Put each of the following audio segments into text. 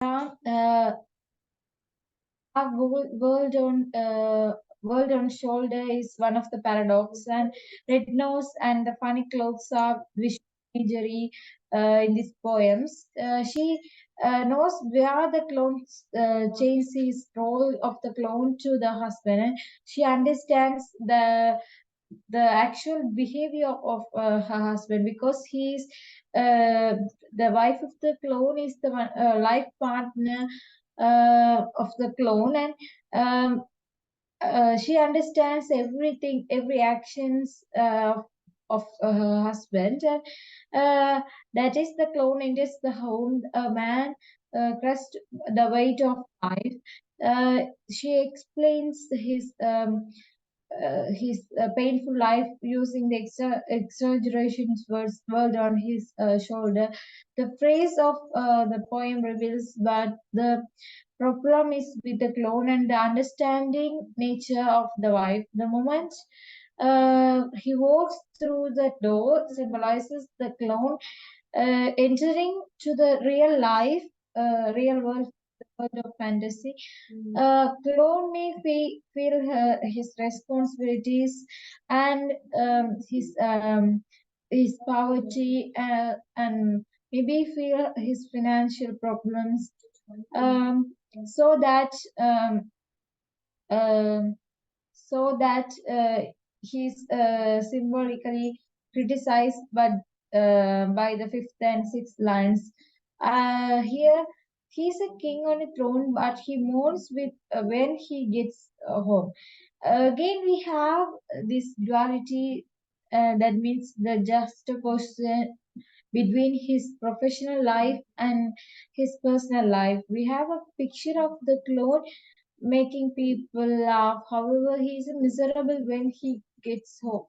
Uh, our world on shoulder is one of the paradox, and red nose and the funny clothes are visual imagery in these poems. She knows where the clone changes his role of the clone to the husband, and she understands the actual behavior of her husband, because he's the wife of the clone is the life partner of the clone, and she understands everything, every actions of her husband, and that is the clone enters the home. A man crushed the weight of life. She explains his painful life using the exaggerations word on his shoulder. The phrase of the poem reveals, but the problem is with the clone and the understanding nature of the wife. The moment he walks through the door symbolizes the clone entering to the real world, the world of fantasy. Clone may feel his responsibilities and his poverty, and maybe feel his financial problems, um, so that um, um, he's symbolically criticized, but by the fifth and sixth lines. Here, he's a king on a throne, but he mourns with when he gets home. Again, we have this duality, that means the juxtaposition between his professional life and his personal life. We have a picture of the clone making people laugh. However, he is miserable when he gets home.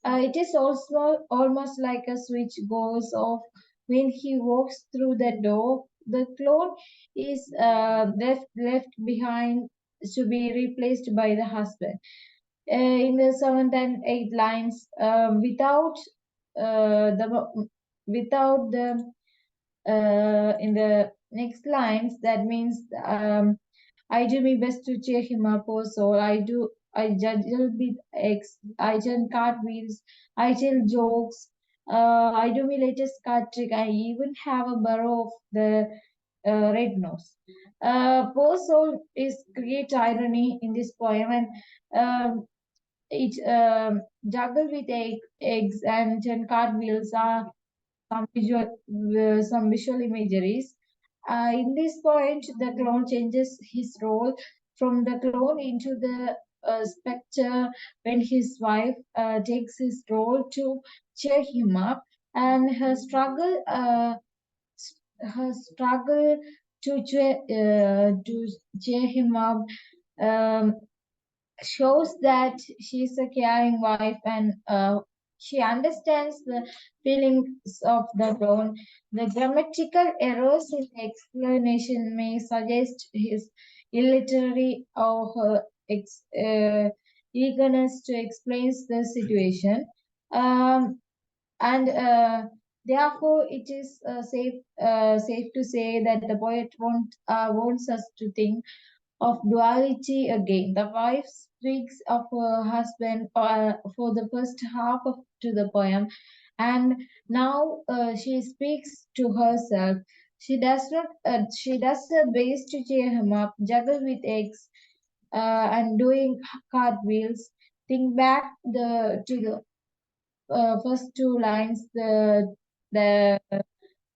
It is also almost like a switch goes off when he walks through the door. The clone is left behind to be replaced by the husband. In the seventh and eighth lines, without the in the next lines, that means I do my best to cheer him up, oh soul. I juggle with eggs. I turn cartwheels. I tell jokes. I do my latest card trick. I even have a burrow of the red nose. Poor soul is great irony in this poem, and it juggle with eggs and turn cartwheels are some visual imageries. In this point, the clone changes his role from the clone into the spectre when his wife takes his role to cheer him up, and her struggle to cheer him up um, shows that she's a caring wife, and she understands the feelings of the clone. The grammatical errors in the explanation may suggest his illiterary or her eagerness to explain the situation. Um, and therefore, it is safe to say that the poet wants us to think of duality again. The wife speaks of her husband for the first half of to the poem, and now she speaks to herself. She does not. She does her best to cheer him up, juggle with eggs, and doing cartwheels. Think back the first two lines, the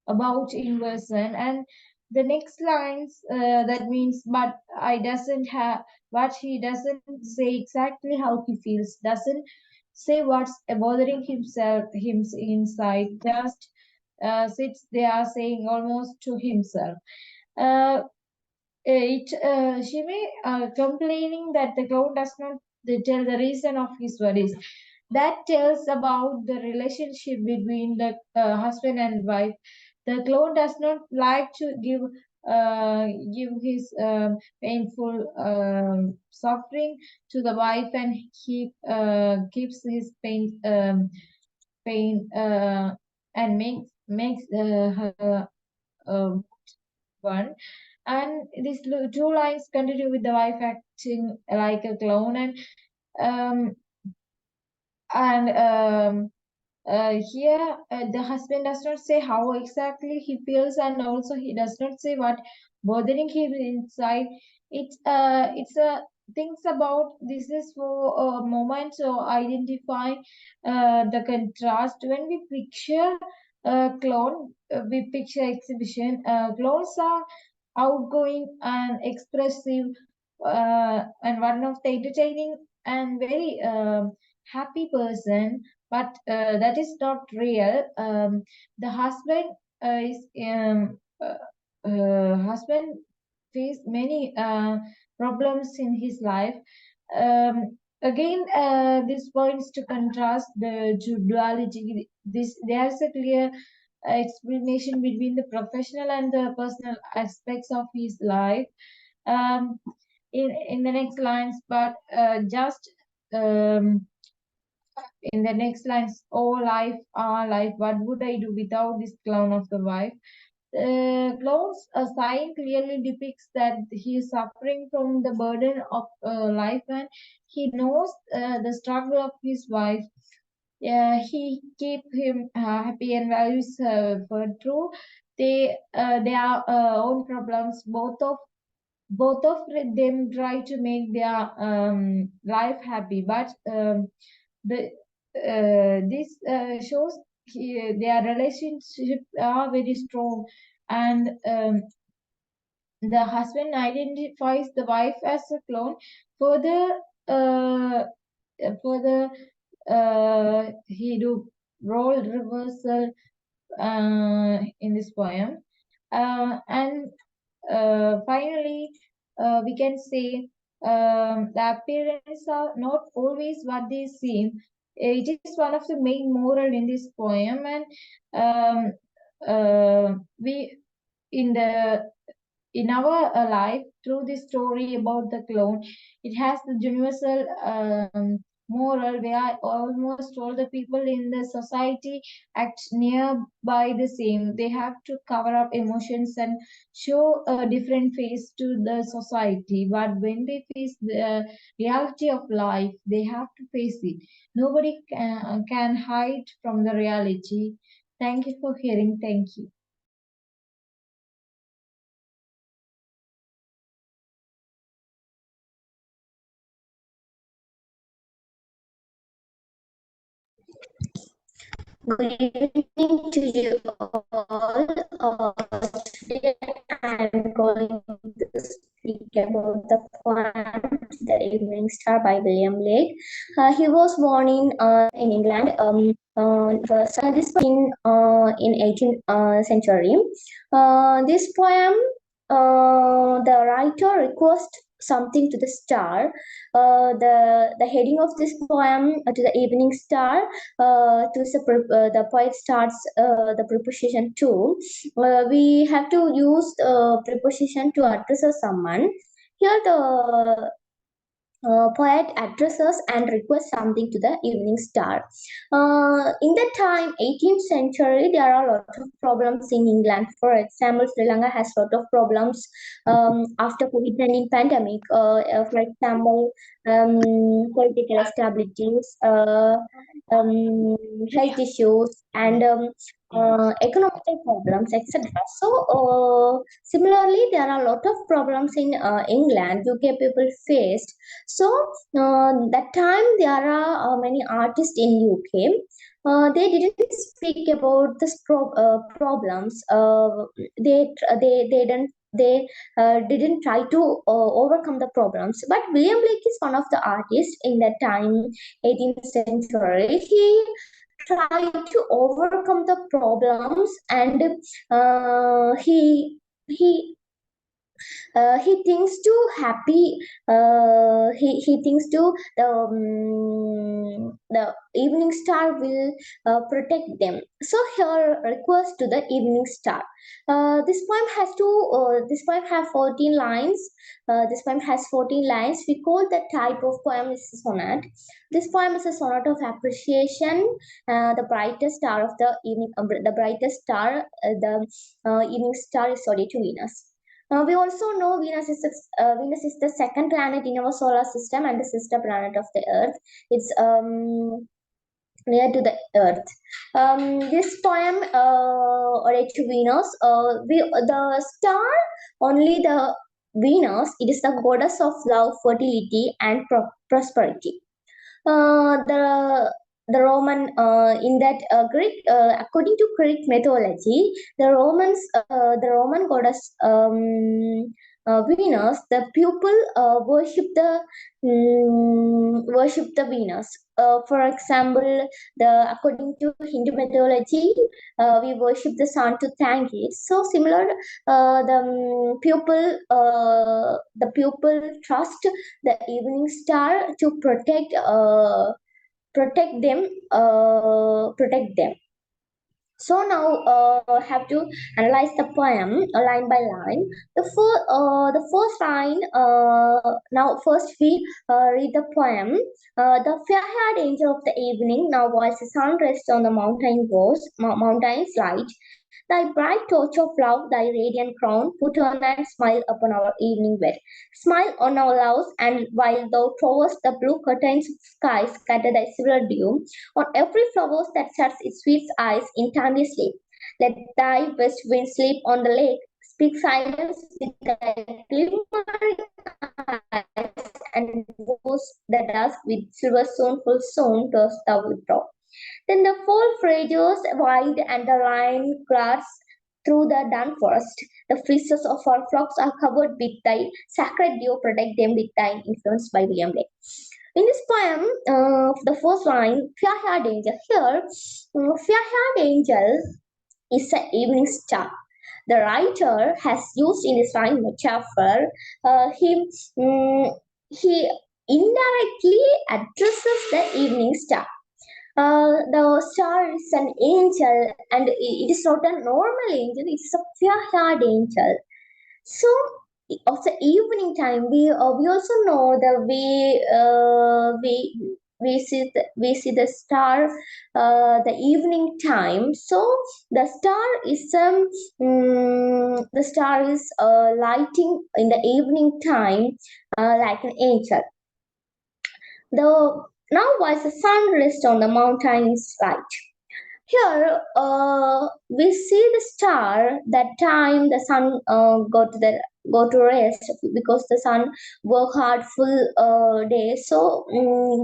about inversion, and the next lines, that means but I doesn't have what he doesn't say exactly how he feels, doesn't say what's bothering him inside, just sits there saying almost to himself. uh, she may complaining that the clown does not tell the reason of his worries. That tells about the relationship between the husband and wife. The clown does not like to give his painful suffering to the wife, and he keeps his pain and makes her one. And these two lines continue with the wife acting like a clown, um, and here, the husband does not say how exactly he feels, and also he does not say what bothering him inside. It's a thinks about this is for a moment, so identify the contrast. When we picture clone, we picture exhibition. Clones are outgoing and expressive, and one of the entertaining and very happy person, but that is not real. The husband is husband face many problems in his life. Again, this points to contrast the duality. This there's a clear explanation between the professional and the personal aspects of his life. Um, in the next lines, but just um, in the next lines, oh life, ah life, what would I do without this clown of the wife? Clown's sign clearly depicts that he is suffering from the burden of life, and he knows the struggle of his wife. He keep him happy and values for true. Their own problems. Both of them try to make their life happy, but the this shows their relationship are very strong, and the husband identifies the wife as a clone. Further, uh, further, he do role reversal in this poem, and finally, we can say the appearances are not always what they seem. It is one of the main moral in this poem, and we in the in our life through this story about the clone, it has the universal moral where almost all the people in the society act nearby the same. They have to cover up emotions and show a different face to the society, but when they face the reality of life, they have to face it. Nobody can hide from the reality. Thank you for hearing. Thank you. Good evening to you all. Today I'm going to speak about the poem The Evening Star by William Blake. He was born in England. This in 18th century. This poem, the writer requests something to the star. The heading of this poem to the evening star, the poet starts the preposition to. We have to use the preposition to address someone. Here the poet addresses and requests something to the evening star. In the time, 18th century, there are a lot of problems in England. For example, Sri Lanka has a lot of problems after COVID-19 pandemic. For example, political instabilities, health issues, and economical problems, etc. So, similarly, there are a lot of problems in England. UK people faced. So that time there are many artists in UK. They didn't speak about this problems. They didn't try to overcome the problems. But William Blake is one of the artists in that time, 18th century. He tried to overcome the problems, and he thinks to happy he thinks to the evening star will protect them. So here request to the evening star. This poem have 14 lines. This poem has 14 lines. We call that type of poem is a sonnet. This poem is a sonnet of appreciation. The brightest star of the evening, the brightest star, the evening star is Ode to Venus. We also know Venus is the second planet in our solar system and the sister planet of the Earth. It's near to the Earth. This poem related to Venus. The star, only the Venus. It is the goddess of love, fertility, and prosperity. The Roman in that Greek, according to Greek mythology, the Roman goddess Venus, the people worship the Venus. For example, according to Hindu mythology, we worship the sun to thank it. So similar, the people trust the evening star to protect them. So now have to analyze the poem line by line. The first line. Now first we read the poem. The fair-haired angel of the evening, now while the sun rests on the mountain's light, thy bright torch of love, thy radiant crown, put on and smile upon our evening bed. Smile on our loves, and while thou throwest the blue curtains of sky, scatter thy silver dew on every flower that shuts its sweet eyes in timely sleep. Let thy west wind sleep on the lake, speak silence with thy glimmering eyes, and woos the dusk with silver full soon dost thou withdraw. Then the fall fragrance wide and the lion grass through the dun forest. The fleeces of our flocks are covered with thy sacred dew, protect them with thine influence by William Blake. In this poem, the first line, fair-haired angel. Here, fair-haired angel is an evening star. The writer has used in this line metaphor. He indirectly addresses the evening star. The star is an angel, and it is not a normal angel, it's a fair-haired angel. So, of the evening time, we also know the we see the star the evening time. So the star is lighting in the evening time like an angel. Now while the sun rests on the mountain's light. Here we see the star. That time the sun go to rest because the sun work hard full day. So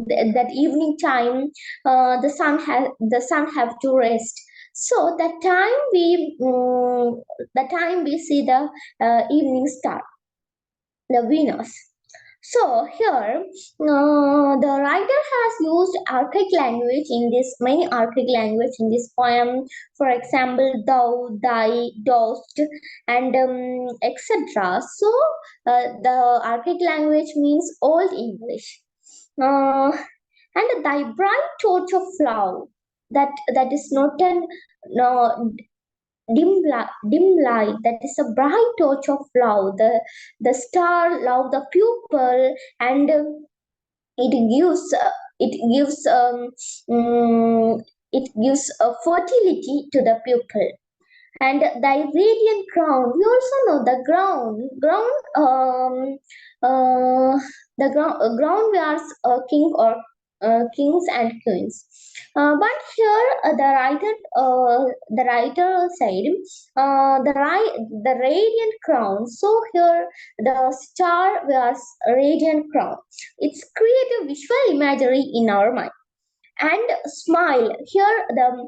that evening time, the sun have to rest. So that time we see the evening star, the Venus. So here, the writer has used archaic language many archaic language in this poem. For example, thou, thy, dost, and etc. So the archaic language means Old English. And thy bright torch of love, that is not an dim light, that is a bright torch of love, the star love the pupil, and it gives fertility to the pupil. And thy radiant crown, we also know the ground wears a king or kings and queens. But here the writer said the radiant crown. So here the star wears a radiant crown. It's creative visual imagery in our mind. And smile. Here the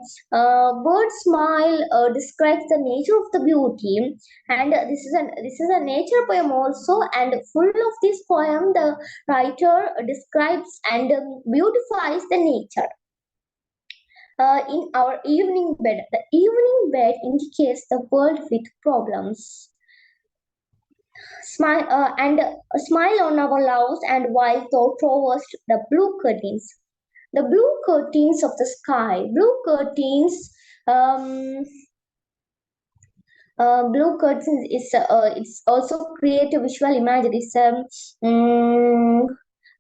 word smile describes the nature of the beauty, and this is a nature poem also. And full of this poem, the writer describes and beautifies the nature. In our evening bed, the evening bed indicates the world with problems. Smile smile on our loves, and while thou throwest the blue curtains. The blue curtains of the sky. Blue curtains is it's also create a visual imagery.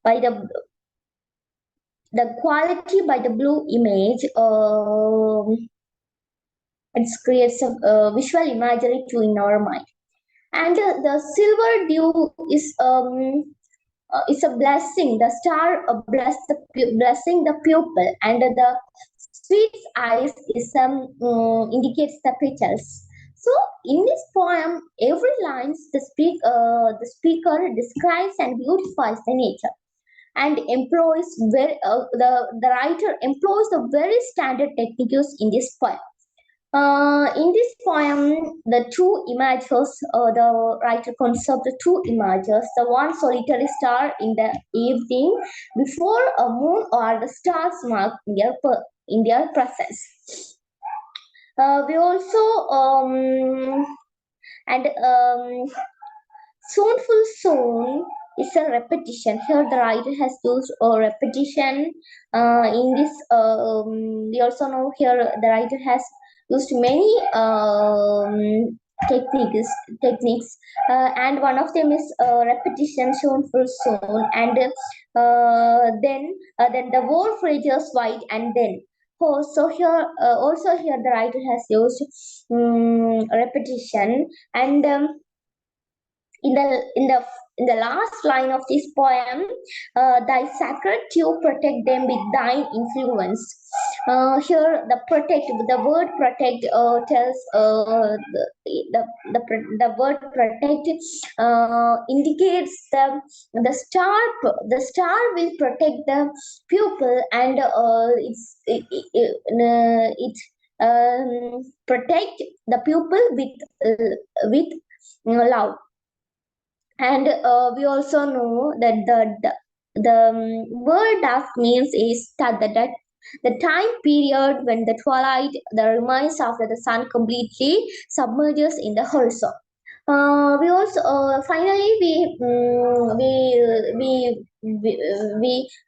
By the quality by the blue image, it creates a visual imagery too in our mind. And the silver dew is it's a blessing. The star blessing the pupil, and the sweet eyes is indicates the petals. So in this poem, every line the speaker describes and beautifies the nature, and employs the writer employs the very standard techniques in this poem. In this poem, the two images, the writer conceived the two images, the one solitary star in the evening before a moon or the stars mark in their presence. We also and soonful soon is a repetition. Here the writer has used a repetition. In this, we also know here the writer has used many techniques, techniques, and one of them is repetition, shown full soon, and then the whole phrases white, and then. Oh, so here also here the writer has used repetition, and in the last line of this poem, thy sacred dew protect them with thine influence. Here the word protect tells the word protect indicates the star will protect the pupil, and it protect the pupil with love. And we also know that the word dark means is that the time period when the twilight the remains after the sun completely submerges in the horizon. We also finally we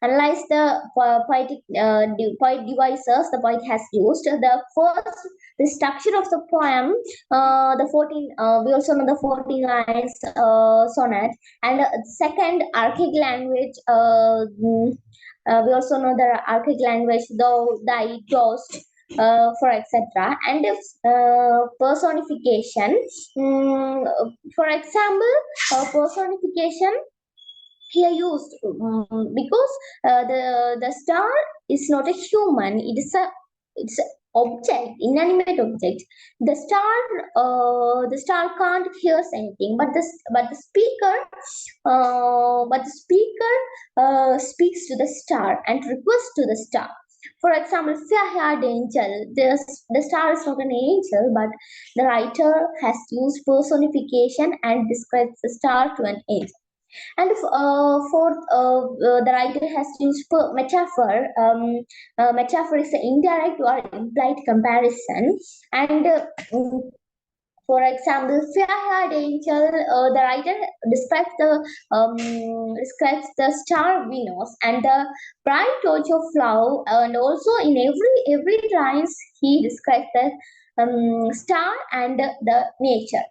analyze the poet devices the poet has used. The first, the structure of the poem, the 14 we also know the 14 lines sonnet, and second archaic language, we also know the archaic language, though, thy, toast, for etc. And personification, for example, personification here used because the star is not a human, it's a object, inanimate object. The star can't hear anything, but the speaks to the star and requests to the star. For example, fair-haired angel. The star is not an angel, but the writer has used personification and describes the star to an angel. And fourth, the writer has used metaphor. Metaphor is an indirect or implied comparison. And for example, fair-haired angel, the writer describes the star Venus and the bright torch of love, and also in every lines he describes the star and the nature.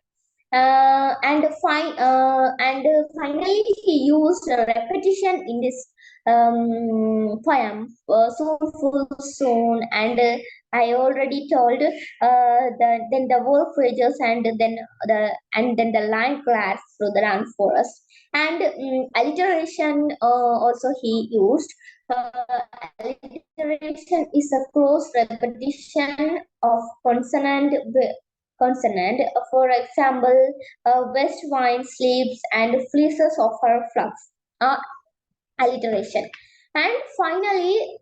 Finally, he used a repetition in this poem, soon, full, soon, and I already told then the wolf rages, and then the lion glares through the round forest, and alliteration also he used. Alliteration is a close repetition of consonant. For example, west wind sleeps and fleeces of her flocks. Alliteration. And finally,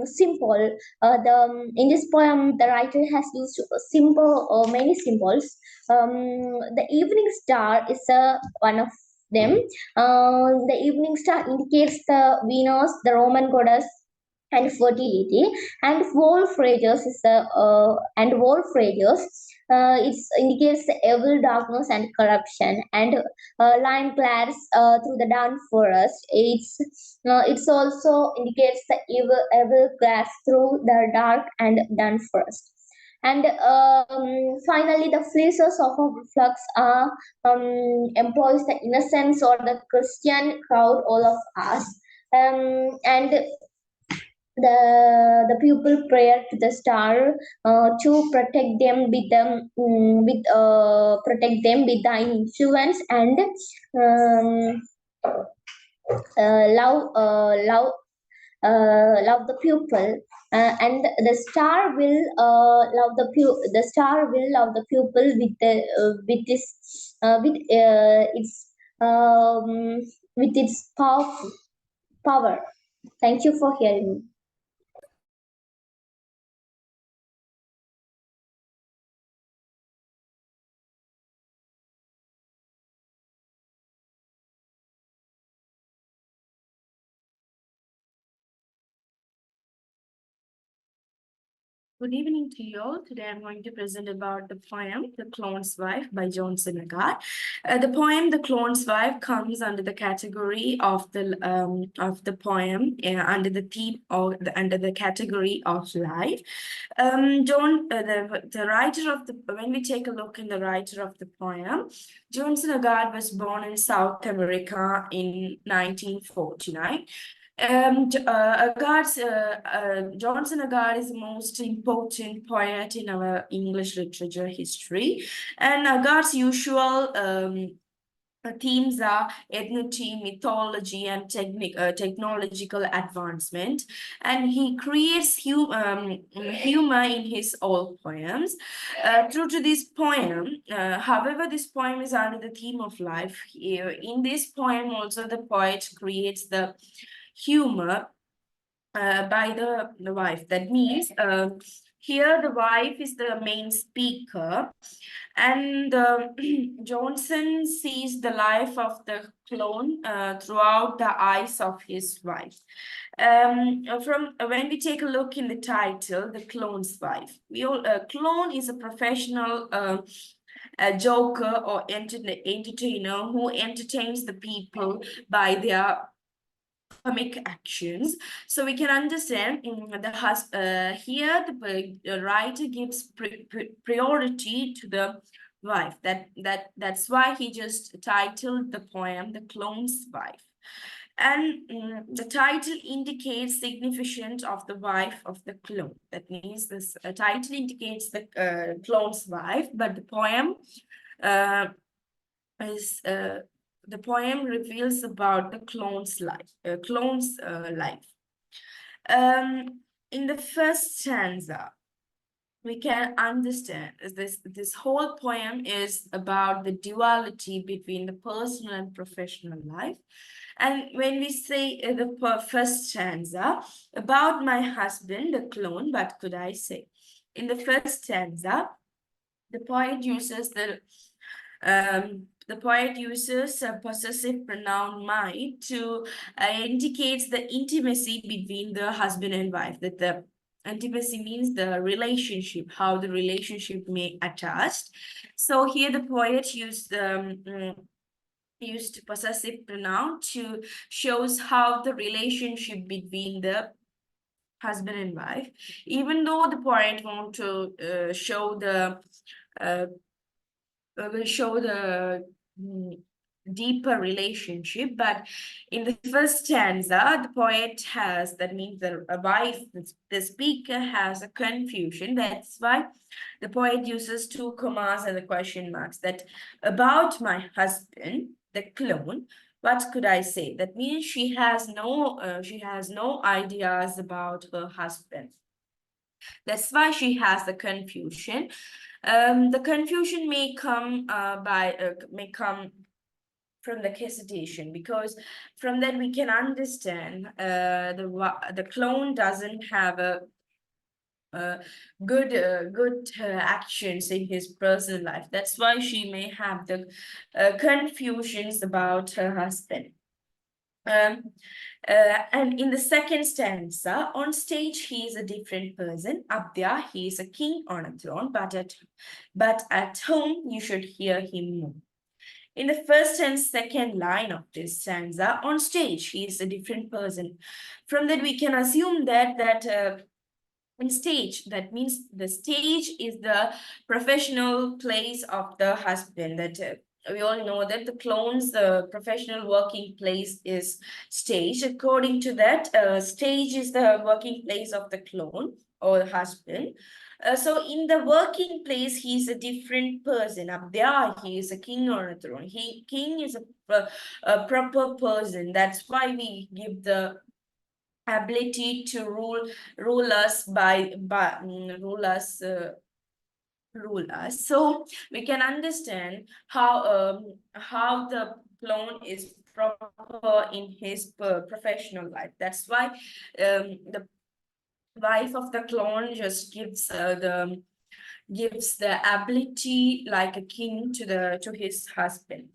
simple. In this poem, the writer has used many symbols. The evening star is one of them. The evening star indicates the Venus, the Roman goddess, and fertility. And wolf rages is it indicates the evil, darkness, and corruption. And lion glares through the dark forest. It's also indicates the evil glares through the dark and dark forest. And finally, the fleeces of our flux are employs the innocence or the Christian crowd, all of us. And the pupil prayer to the star to protect them with protect them with the influence and um, love the pupil, and the star will the star will love the pupil with this um, with its power. Thank you for hearing me. Good evening to you all. Today I'm going to present about the poem The Clone's Wife by Johnson Agard. The poem The Clone's Wife comes under the category of the poem under the theme or under the category of life. The writer of the when we take a look in the writer of the poem, Johnson Agard was born in South America in 1949. Johnson Agard is the most important poet in our English literature history, and Agard's usual themes are ethnicity, mythology, and technological advancement. And he creates humor in his old poems. True to this poem, however, this poem is under the theme of life. In this poem, also the poet creates the humor by the wife. That means here the wife is the main speaker, and Johnson sees the life of the clone throughout the eyes of his wife. From when we take a look in the title, The Clone's Wife, clone is a professional a joker or entertainer who entertains the people by their comic actions. So we can understand here the writer gives priority to the wife. That's why he just titled the poem The Clone's Wife. And the title indicates significance of the wife of the clone. That means this title indicates the clone's wife, but the poem is the poem reveals about the clone's life. In the first stanza, we can understand this whole poem is about the duality between the personal and professional life. And when we say the first stanza, about my husband, the clone, what could I say? In the first stanza, the poet uses a possessive pronoun my to indicates the intimacy between the husband and wife. That the intimacy means the relationship, how the relationship may attach. So here the poet used possessive pronoun to shows how the relationship between the husband and wife, even though the poet want to show the deeper relationship, but in the first stanza the poet has, that means the wife, the speaker has a confusion. That's why the poet uses two commas and the question marks, that about my husband, the clone, what could I say? That means she has no ideas about her husband. That's why she has the confusion. The confusion may come from the hesitation, because from that we can understand the clone doesn't have a good actions in his personal life. That's why she may have the confusions about her husband. And in the second stanza, on stage he is a different person. Up there he is a king on a throne, but at home you should hear him more. In the first and second line of this stanza, on stage he is a different person. From that we can assume that on stage, that means the stage is the professional place of the husband, that we all know that the clone's professional working place is stage. According to that, stage is the working place of the clone or husband. So in the working place, he's a different person. Up there, he is a king on a throne. King is a proper person. That's why we give the ability to rule us rule us. So we can understand how the clone is proper in his professional life. That's why the wife of the clone just gives the ability like a king to his husband.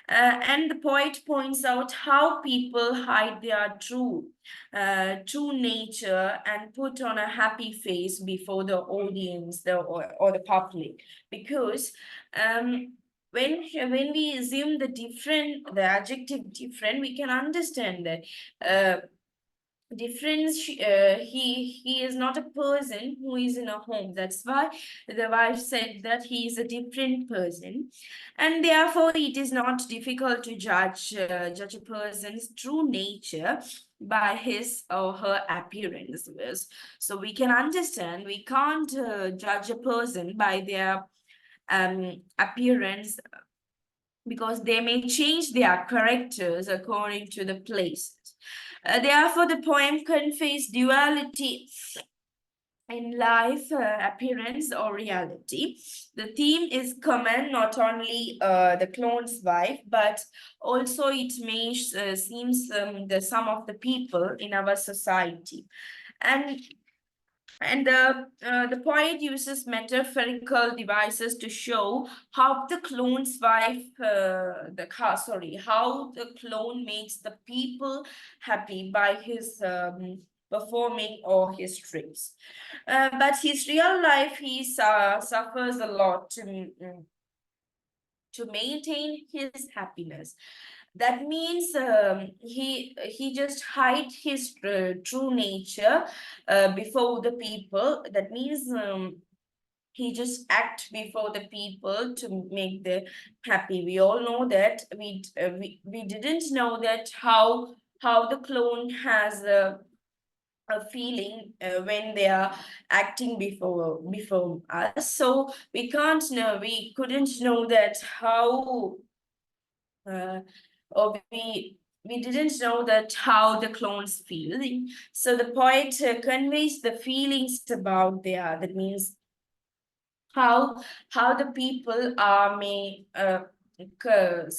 And the poet points out how people hide their true nature and put on a happy face before the audience or the public, because when we assume the adjective different, we can understand that he is not a person who is in a home. That's why the wife said that he is a different person, and therefore it is not difficult to judge a person's true nature by his or her appearance. So we can understand we can't judge a person by their appearance, because they may change their characters according to the places. Therefore, the poem conveys duality in life, appearance, or reality. The theme is common not only the clone's wife, but also it may seems some of the people in our society. And the poet uses metaphorical devices to show how the clone's wife, how the clone makes the people happy by his performing or his tricks. But his real life, he suffers a lot to maintain his happiness. That means he just hide his true nature before the people. That means he just act before the people to make them happy. We all know that we didn't know that how the clone has a feeling when they are acting before us. So we couldn't know that how or we didn't know that how the clones feel. So the poet conveys the feelings about that means how the people may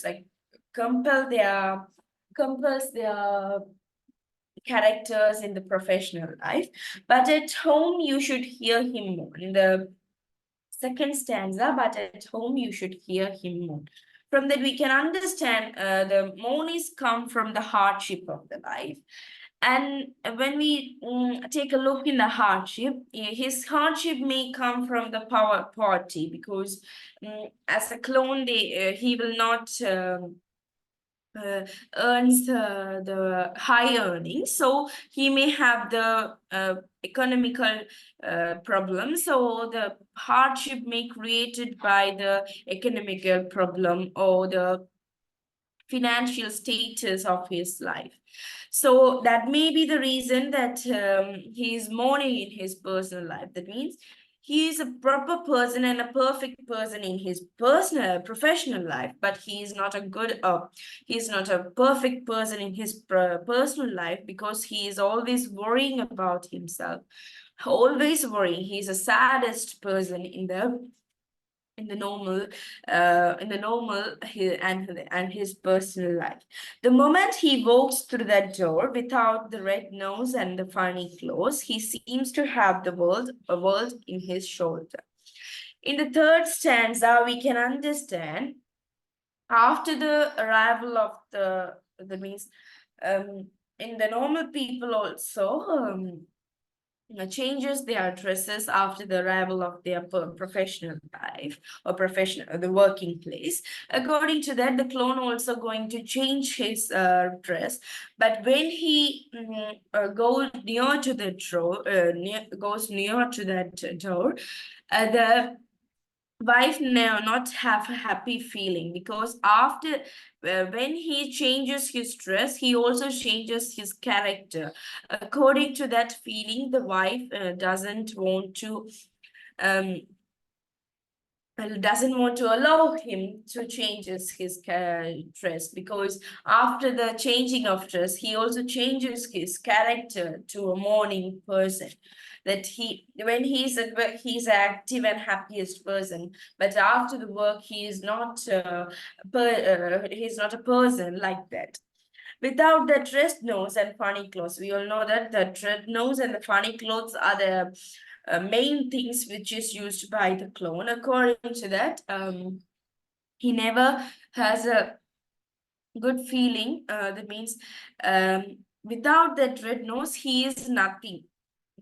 like compels their characters in the professional life, but at home you should hear him more. In the second stanza, but at home you should hear him more. From that we can understand the mourns come from the hardship of the life. And when we take a look in the hardship, his hardship may come from the poverty, because as a clone, he will not earns the high earnings, so he may have the economical problems. So the hardship may created by the economical problem or the financial status of his life. So that may be the reason that he is mourning in his personal life. That means he is a proper person and a perfect person in his personal professional life, but he is not a perfect person in his personal life, because he is always worrying about himself, always worrying. He's the saddest person in the normal and his personal life. The moment he walks through that door without the red nose and the funny clothes, he seems to have a world in his shoulder. In the third stanza, we can understand after the arrival of that means in the normal people also changes their dresses after the arrival of their professional life or the working place. According to that, the clone also going to change his dress. But when he goes near to the door, goes near to that door, the wife not have a happy feeling, because after when he changes his dress, he also changes his character. According to that feeling, the wife doesn't want to um allow him to change his dress, because after the changing of dress, he also changes his character to a morning person. That when he's at work, he's active and happiest person, but after the work, he is not he's not a person like that. Without the dressed nose and funny clothes, we all know that the dressed nose and the funny clothes are the main things which is used by the clone. According to that, he never has a good feeling. That means without that red nose, he is nothing.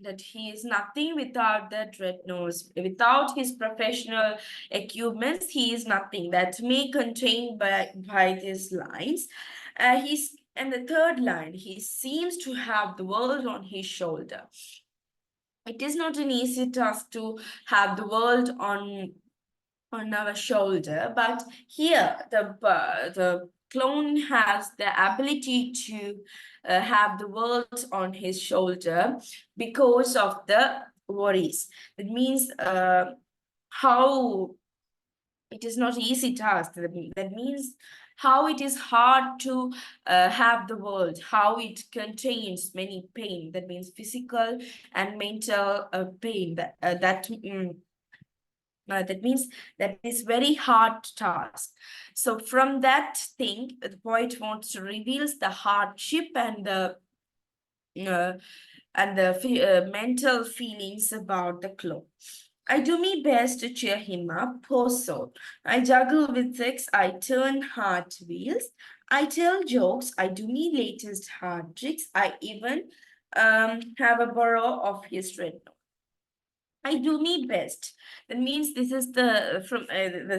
That he is nothing without that red nose. Without his professional achievements, he is nothing. That may contain by these lines. And the third line, he seems to have the world on his shoulder. It is not an easy task to have the world on our shoulder, but here the clone has the ability to have the world on his shoulder because of the worries. It means how it is not easy task. That means how it is hard to have the world, how it contains many pain. That means physical and mental pain. That means that is very hard task. So from that thing, the poet wants to reveals the hardship uh, and the mental feelings about the clone. I do my best to cheer him up, poor soul. I juggle with sex, I turn heart wheels. I tell jokes, I do my latest hard tricks. I even have a borrow of his red nose. I do my best. That means this is the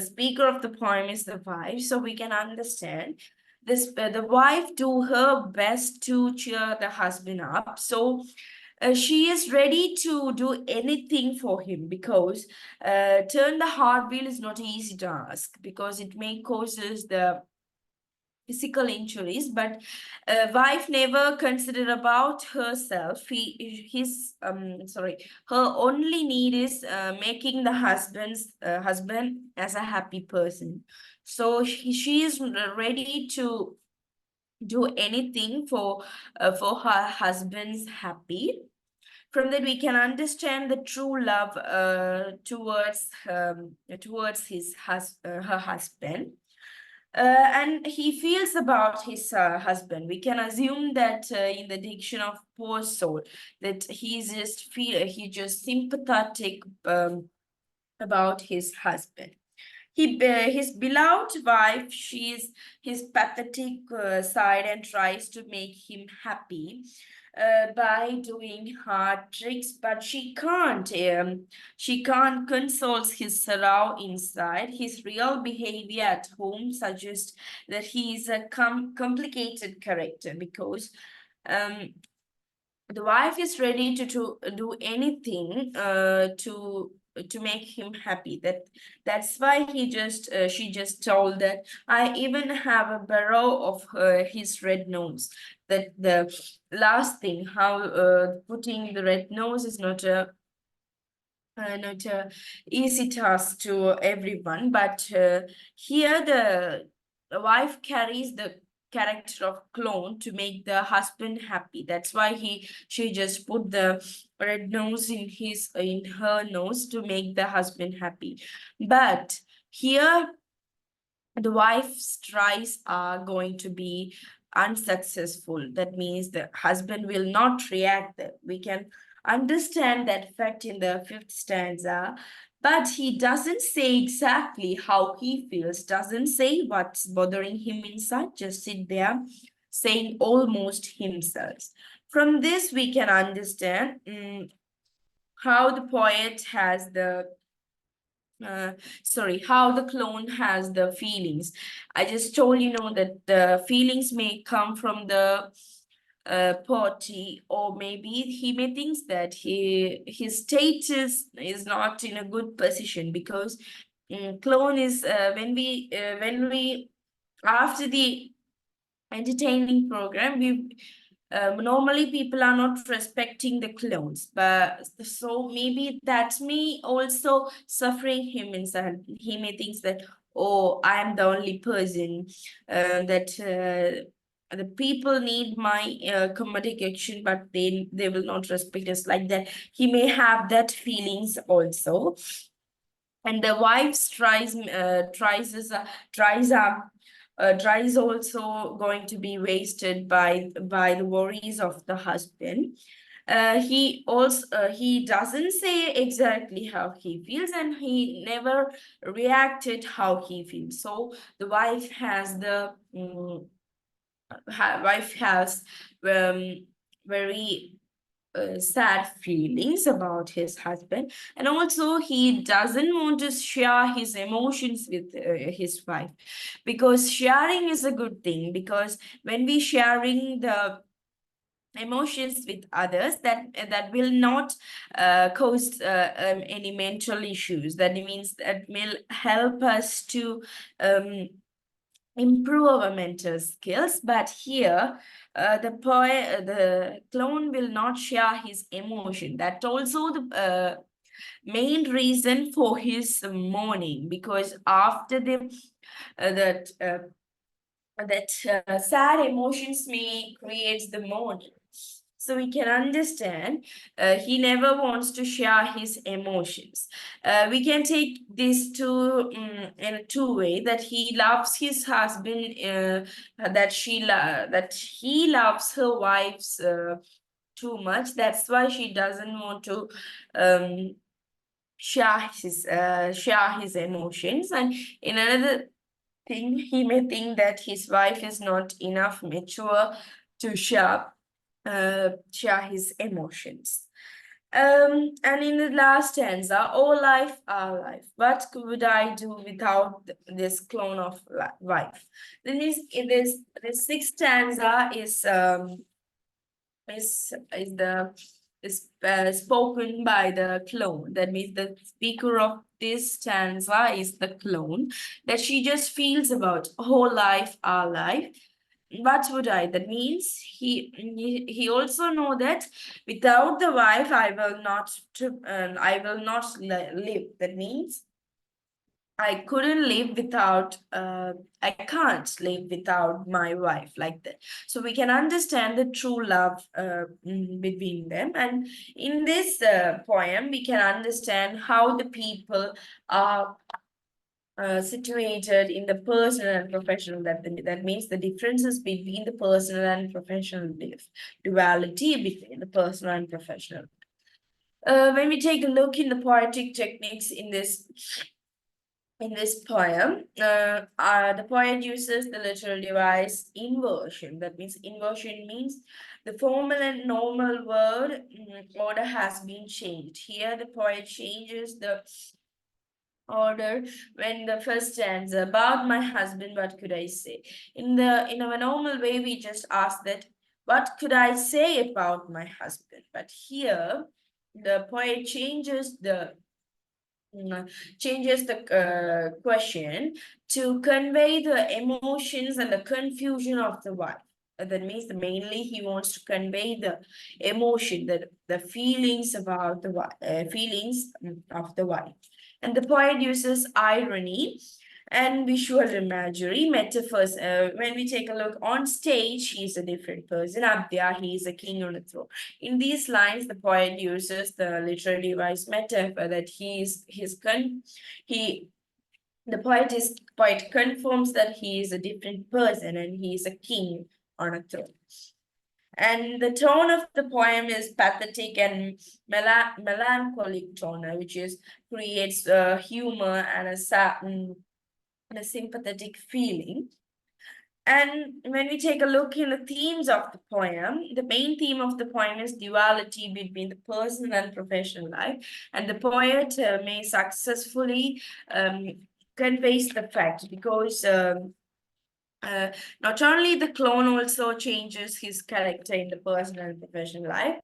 speaker of the poem is the wife, so we can understand this. The wife do her best to cheer the husband up. So she is ready to do anything for him, because turn the heart wheel is not easy to ask, because it may causes the physical injuries, but wife never consider about herself. Her only need is making the husband as a happy person. So she is ready to do anything for her husband's happy. From that, we can understand the true love towards her husband. And he feels about his husband. We can assume that in the diction of poor soul, that he just sympathetic about his husband. His beloved wife, she is his pathetic side and tries to make him happy by doing hard tricks, but she can't. She can't console his sorrow inside. His real behavior at home suggests that he is a complicated character, because um, the wife is ready to do anything to make him happy. That's why she just told that I even have a barrow of his red nose. That the last thing, how putting the red nose is not a easy task to everyone, but here the wife carries the character of clone to make the husband happy. That's why she just put the red nose in her nose to make the husband happy. But here the wife's tries are going to be unsuccessful. That means the husband will not react. We can understand that fact in the fifth stanza, but he doesn't say exactly how he feels, doesn't say what's bothering him inside, just sit there saying almost himself. From this, we can understand how the poet has how the clone has the feelings. I just told that the feelings may come from the poverty, or maybe he may thinks that his status is not in a good position, because clone is when we after the entertaining program, we normally people are not respecting the clones, but so maybe that's me also suffering him inside. He may think that, oh, I am the only person that the people need my comedic action, but they will not respect us like that. He may have that feelings also. And the wife's tries is also going to be wasted by the worries of the husband. He doesn't say exactly how he feels, and he never reacted how he feels. So the wife has very sad feelings about his husband, and also he doesn't want to share his emotions with his wife, because sharing is a good thing, because when we sharing the emotions with others, that will not cause any mental issues. That means that will help us to improve our mental skills. But here the clone will not share his emotion. That's also the main reason for his mourning, because after that sad emotions may create the mourning. So we can understand he never wants to share his emotions. We can take this to in a two way, that he loves his husband, that he loves her wives too much. That's why she doesn't want to um, share his emotions. And in another thing, he may think that his wife is not enough mature to share his emotions. And in the last stanza, "Oh life, our life, what could I do without this clone of wife?" Then the sixth stanza is spoken by the clone. That means the speaker of this stanza is the clone, that she just feels about whole life, our life. What would I? That means he also know that without the wife, I will not live. That means I couldn't live without, I can't live without my wife, like that. So we can understand the true love between them. And in this poem, we can understand how the people are situated in the personal and professional. That means the differences between the personal and professional life, duality between the personal and professional. When we take a look in the poetic techniques in this poem, the poet uses the literal device inversion. That means inversion means the formal and normal word order has been changed. Here the poet changes the order when the first stanza, "About my husband, what could I say?" In our normal way, we just ask that, what could I say about my husband? But here the poet changes the question to convey the emotions and the confusion of the wife. That means mainly he wants to convey the emotion, the feelings about the feelings of the wife. And the poet uses irony and visual imagery, metaphors. When we take a look on stage, he's a different person. Up there, he's a king on a throne. In these lines, the poet uses the literary device metaphor that the poet confirms that he is a different person and he is a king on a throne. And the tone of the poem is pathetic and melancholic tone, which creates humor and a sympathetic feeling. And when we take a look in the themes of the poem, the main theme of the poem is duality between the personal and professional life. And the poet may successfully conveys the fact, because not only the clone also changes his character in the personal and professional life,